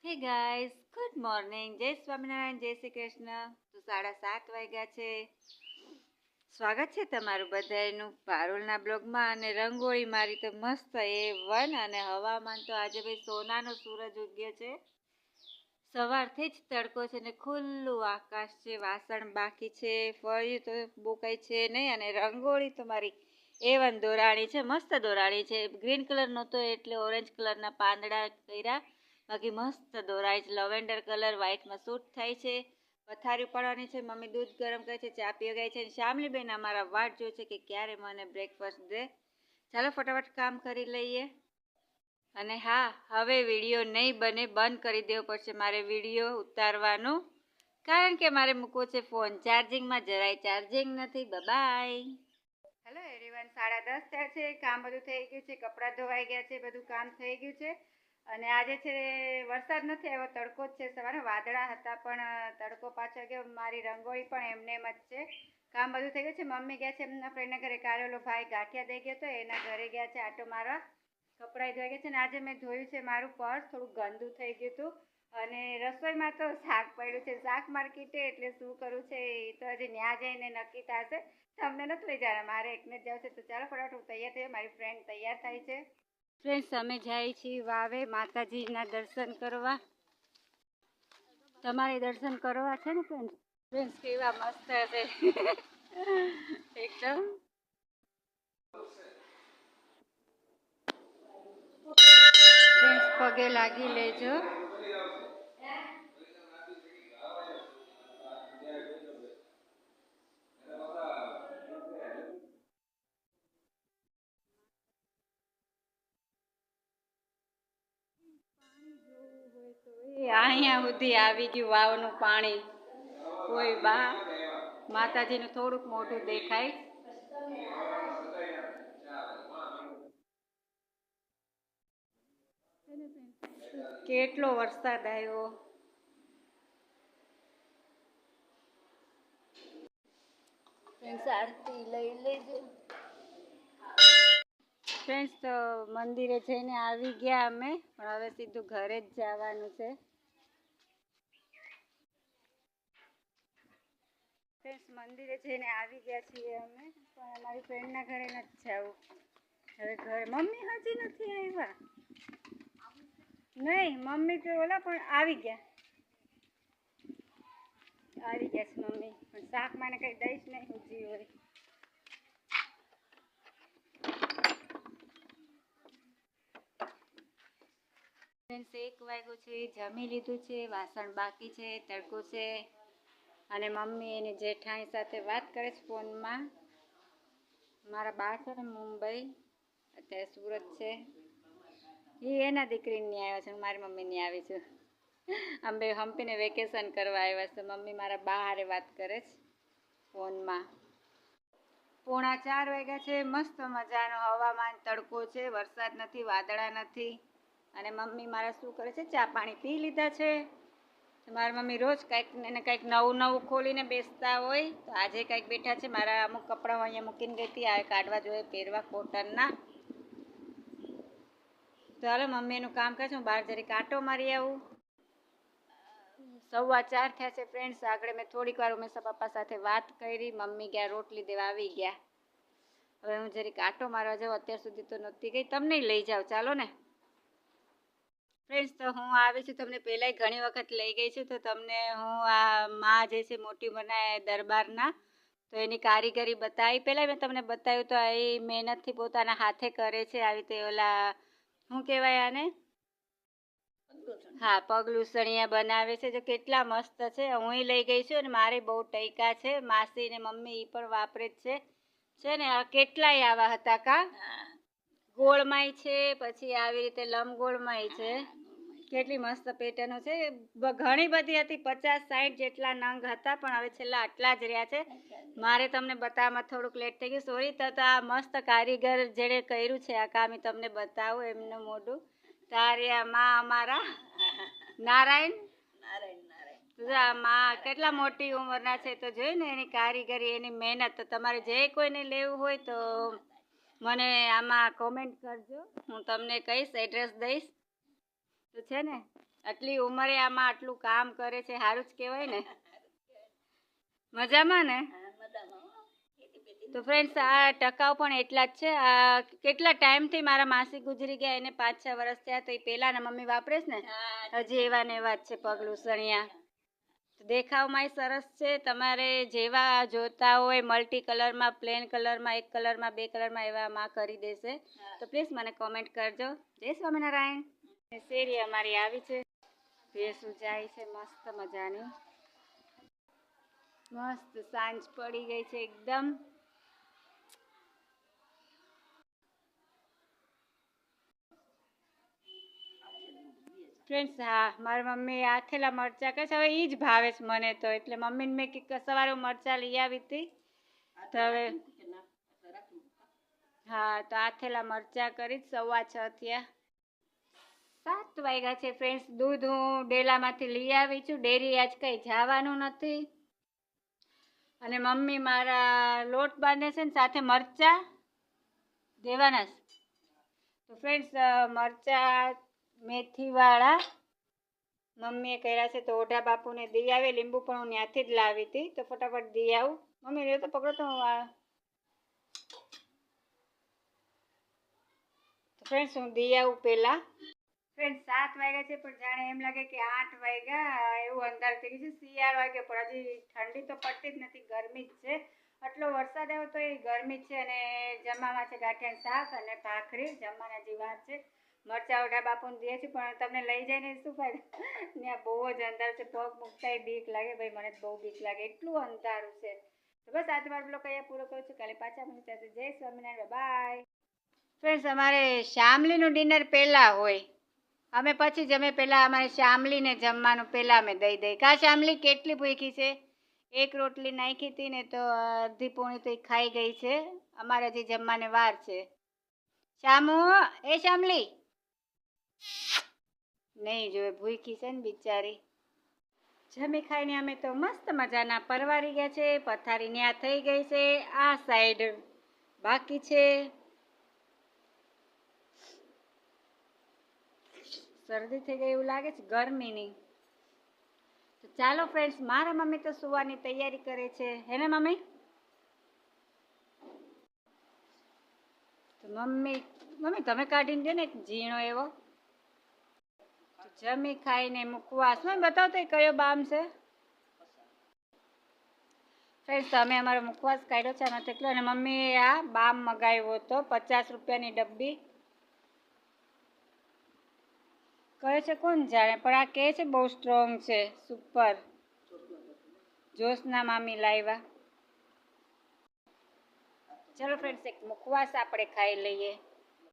હે guys, good morning. જય સ્વામિનારાયણ, જય શ્રી કૃષ્ણ. તો 7:30 વાગ્યા છે. સ્વાગત છે તમારું બધાનું પારુલના બ્લોગમાં. અને રંગોળી મારી તો મસ્ત A1. અને હવામાન તો આજે ભાઈ સોનાનો સૂરજ ઉગ્યો છે. સવારથી જ તડકો છે ને ખુલ્લું આકાશ છે. વાસણ બાકી છે, ફળ્યું તો બહુ કંઈ છે નહીં. અને રંગોળી તો મારી A1 દોરાણી છે, મસ્ત દોરાણી છે. ગ્રીન કલર નહોતો એટલે ઓરેન્જ કલરના પાંદડા કર્યા. બાકી મસ્ત દોરાય છે. લવેન્ડર કલર વ્હાઇટમાં સૂટ થાય છે. પથારી ઉપાડવાની છે. મમ્મી દૂધ ગરમ કરે છે, ચા પીવા ગઈ છે. શામલીબેન અમારા વાટ જોઈ છે કે ક્યારે મને બ્રેકફાસ્ટ દે. ચાલો ફટાફટ કામ કરી લઈએ. અને હા, હવે વિડીયો નહીં બને, બંધ કરી દેવો પડશે મારે વિડીયો ઉતારવાનું, કારણ કે મારે મૂકવો છે ફોન ચાર્જિંગમાં. જરાય ચાર્જિંગ નથી. બાય. હેલો એવરીવન, 10:30 થયા છે. કામ બધું થઈ ગયું છે, કપડાં ધોવાઈ ગયા છે, બધું કામ થઈ ગયું છે. અને આજે છે વરસાદ નથી આવ્યો, તડકો જ છે. સવારે વાદળા હતા પણ તડકો પાછો ગયો. મારી રંગોળી પણ એમને એમ જ છે. કામ બધું થઈ ગયું છે. મમ્મી ગયા છે એમના ફ્રેન્ડના ઘરે. કાલે ઓલો ભાઈ ગાંઠિયા દઈ ગયો હતો, એના ઘરે ગયા છે આટો મારવા. કપડાં ધોઈ ગયા છે. ને આજે મેં ધોયું છે મારું પર્સ, થોડું ગંદુ થઈ ગયું હતું. અને રસોઈમાં તો શાક પડ્યું છે, શાક માર્કેટે. એટલે શું કરવું છે એ તો હજી ન્યા જઈને નક્કી થશે. તમને નથી લઈ જવાના, મારે એકને જ જવું છે. તો ચાલો ફટાફટ હું તૈયાર થઈ. મારી ફ્રેન્ડ તૈયાર થાય છે. ફ્રેન્ડ્સ, અમે જાય છીએ વાવે માતાજીના દર્શન કરવા. તમારે દર્શન કરવા છે ને ફ્રેન્ડ્સ? ફ્રેન્ડ્સ કેવા મસ્ત હશે એકદમ. ફ્રેન્ડ્સ, પગે લાગી લેજો. અહીંયા સુધી આવી ગયું વાવનું પાણી. કોઈ બા માતાજીનું થોડુંક મોઢું દેખાય. કેટલો વરસાદ આવ્યો. ફ્રેન્ડ્સ, આરતી લઈ લેજો. ફ્રેન્ડ્સ, તો મંદિરે જઈને આવી ગયા અમે, પણ હવે સીધું ઘરે જ જવાનું છે. ફ્રેન્ડ્સ, મંદિરે જઈને આવી ગયા છીએ અમે, પણ અમારી ફ્રેન્ડના ઘરે નથી જવું. હવે ઘરે મમ્મી હજી નથી આવ્યા. નહીં, મમ્મી તો ઓલા પણ આવી ગયા છે મમ્મી. પણ શાક મને કંઈ દઈશ નહીં, હજી હોય. ફ્રેન્ડ્સ, 1 વાગ્યો છે. જમી લીધું છે, વાસણ બાકી છે, તડકો છે. અને મમ્મી એની જેઠાણી સાથે વાત કરે છે ફોનમાં. મારા બા છે ને મુંબઈ, અત્યારે સુરત છે. એ એના દીકરીને આવ્યા છે, હું મારી મમ્મીની આવી છું. અમે હમ્પીને વેકેશન કરવા આવ્યા છે. મમ્મી મારા બા હારે વાત કરે છે ફોનમાં. 3:45 વાગ્યા છે. મસ્ત મજાનો હવામાન, તડકો છે, વરસાદ નથી, વાદળા નથી. અને મમ્મી મારા શું કરે છે, ચા પાણી પી લીધા છે. મારા મમ્મી રોજ કંઈક ને કંઈક નવું ખોલીને બેસતા હોય. તો આજે કંઈક બેઠા છે. મારા અમુક કપડાં અહીંયા મૂકીને ગઈ હતી, આ કાઢવા જોઈએ પહેરવા કોટનના. તો હાલો, મમ્મી એનું કામ કરે છે, હું બહાર જરી કાંટો મારી આવું. 4:15 થયા છે. ફ્રેન્ડ્સ, આગળ મેં થોડીક વાર ઉમેશા પપ્પા સાથે વાત કરી. મમ્મી ગયા રોટલી દેવા, આવી ગયા. હવે હું જરી કાંટો મારવા જાઉં. અત્યાર સુધી તો નહોતી ગઈ, તમને લઈ જાઉં, ચાલો ને. ફ્રેન્ડ્સ, તો હું આવી છું, તમને પહેલાંય ઘણી વખત લઈ ગઈ છું. તો તમને હું આ માં જે છે મોટી બનાવે દરબારના, તો એની કારીગરી બતાવી. પહેલાં મેં તમને બતાવ્યું તો એ મહેનતથી પોતાના હાથે કરે છે. આવી રીતે ઓલા શું કહેવાય આને? હા, પગલુંસણિયા બનાવે છે. જો કેટલા મસ્ત છે. હું લઈ ગઈ છું અને મારે બહુ ટૈકા છે. માસી ને મમ્મી એ પણ વાપરે જ છે ને. કેટલાય આવા હતા કા, ગોળમાંય છે, પછી આવી રીતે લંબગોળમાંય છે. કેટલી મસ્ત પેટર્નો છે. ઘણી બધી હતી, 50-60 જેટલા નંગ હતા. પણ હવે છેલ્લા આટલા જ રહ્યા છે. મારે તમને બતાવવામાં થોડુંક લેટ થઈ ગયું, સોરી. તો આ મસ્ત કારીગર જેણે કર્યું છે આ કામ, તમને બતાવું એમનું મોઢું. તાર્યા માં અમારા નારાયણ માં કેટલા મોટી ઉંમરના છે. તો જોઈ ને એની કારીગરી, એની મહેનત. તો તમારે જે કોઈને લેવું હોય તો મને આમાં કોમેન્ટ કરજો, હું તમને કહીશ, એડ્રેસ દઈશ. તો છે ને આટલી ઉંમરે આમાં આટલું કામ કરે છે, સારું જ કહેવાય ને. મજામાં ને? તો ફ્રેન્ડ્સ, આ ટકાઉ પણ એટલા જ છે. આ કેટલા ટાઈમથી મારા માસી ગુજરી ગયા, એને 5-6 વર્ષ થયા, તો એ પહેલાંના મમ્મી વાપરે છે ને, હજી એવા ને એવા જ છે પગલુંસણિયા. દેખાવમાંય સરસ છે. તમારે જેવા જોતા હોય મલ્ટી કલરમાં, પ્લેન કલરમાં, એક કલરમાં, 2 કલરમાં, એવામાં કરી દેશે. તો પ્લીઝ મને કોમેન્ટ કરજો. જય સ્વામિનારાયણ. શેરી અમારી આવી છે, ભેંસું જાય છે મસ્ત મજાની. મસ્ત સાંજ પડી ગઈ છે એકદમ. ફ્રેન્ડ્સ, હા, મારી મમ્મી આથેલા મરચાં કહે છે, હવે એ જ ભાવે છે મને તો. એટલે મમ્મીને મેં સવારે મરચાં લઈ આવી હતી, તો હવે હા, તો આથેલા મરચાં કરી. 6:15 થયા. 7 વાગ્યા છે ફ્રેન્ડ્સ. દૂધ હું ડેલામાંથી લઈ આવી છું. ડેરી આજ કંઈ જવાનું નથી. અને મમ્મી મારા લોટ બાંધે છે ને સાથે મરચાં દેવાના છે. તો ફ્રેન્ડ્સ, મરચાં મેથીવાળા મમ્મીએ કર્યા છે, તો ઓઢા બાપુને દઈ આવે. લીંબુ પણ હું ત્યાંથી જ લાવી હતી, તો ફટાફટ દઈ આવું. મમ્મી રે તો પકડો તો. ફ્રેન્ડ્સ, હું દઈ આવું પહેલાં. ફ્રેન્ડ્સ, 7 વાગ્યા છે, પણ જાણે એમ લાગે કે 8 વાગ્યા એવું અંધાર થઈ ગયું છે. શિયાળો વાગ્યો, પણ હજી ઠંડી તો પડતી જ નથી, ગરમી જ છે. આટલો વરસાદ આવ્યો તો એ ગરમી છે. અને જમવામાં છે ગાંઠિયાનું શાક અને ભાખરી. જમવાના હજી વાર છે. મરચાં ઓઢા બાપુને દે છે, પણ તમને લઈ જઈને શું ફાયદો? ત્યાં બહુ જ અંધારું છે, પગ મૂકતાય બીક લાગે. ભાઈ, મને બહુ બીક લાગે, એટલું અંધારું છે. તો બસ આજે મારો બ્લોગ અહીંયા પૂરો કરું છું. કાલે પાછા મળીશું. જય સ્વામિનારાયણ, બાય. ફ્રેન્ડ્સ, અમારે શામલીનું ડિનર પહેલાં હોય. અમે પછી જમે પહેલાં અમારે શામલીને જમવાનું પહેલાં અમે દઈ દઈએ. કા શામલી કેટલી ભૂખી છે? એક રોટલી નાખી હતી ને, તો અડધી પોણી તો એ ખાઈ ગઈ છે. અમારે હજી જમવાને વાર છે. શામુ, એ શામલી નહીં જોવે, ભૂખી છે ને બિચારી. જમી ખાઈને અમે તો મસ્ત મજાના પરવારી ગયા છે. પથારી ન્યા થઈ ગઈ છે, આ સાઈડ બાકી છે. શરદી થઈ ગઈ એવું લાગે છે ગરમીની. તો ચાલો ફ્રેન્ડ્સ, મારા મમ્મી તો સુવાની તૈયારી કરે છે, હે ને મમ્મી? તો મમ્મી તમે કાઢીને દો ને એક ઝીણો એવો. જમી ખાઈને મુકવાસ બતાવો તો કયો બામ છે. ફ્રેન્ડ્સ, અમે અમારો મુખવાસ કાઢ્યો છે આમાં તેટલો. અને મમ્મીએ આ બામ મગાવ્યો હતો, 50 રૂપિયાની ડબ્બી. કહે છે કોણ જાણે, પણ આ કહે છે બહુ સ્ટ્રોંગ છે, સુપર. જોશના મામી લાવ્યા. ચલો ફ્રેન્ડ્સ, એક મુખવાસ આપણે ખાઈ લઈએ.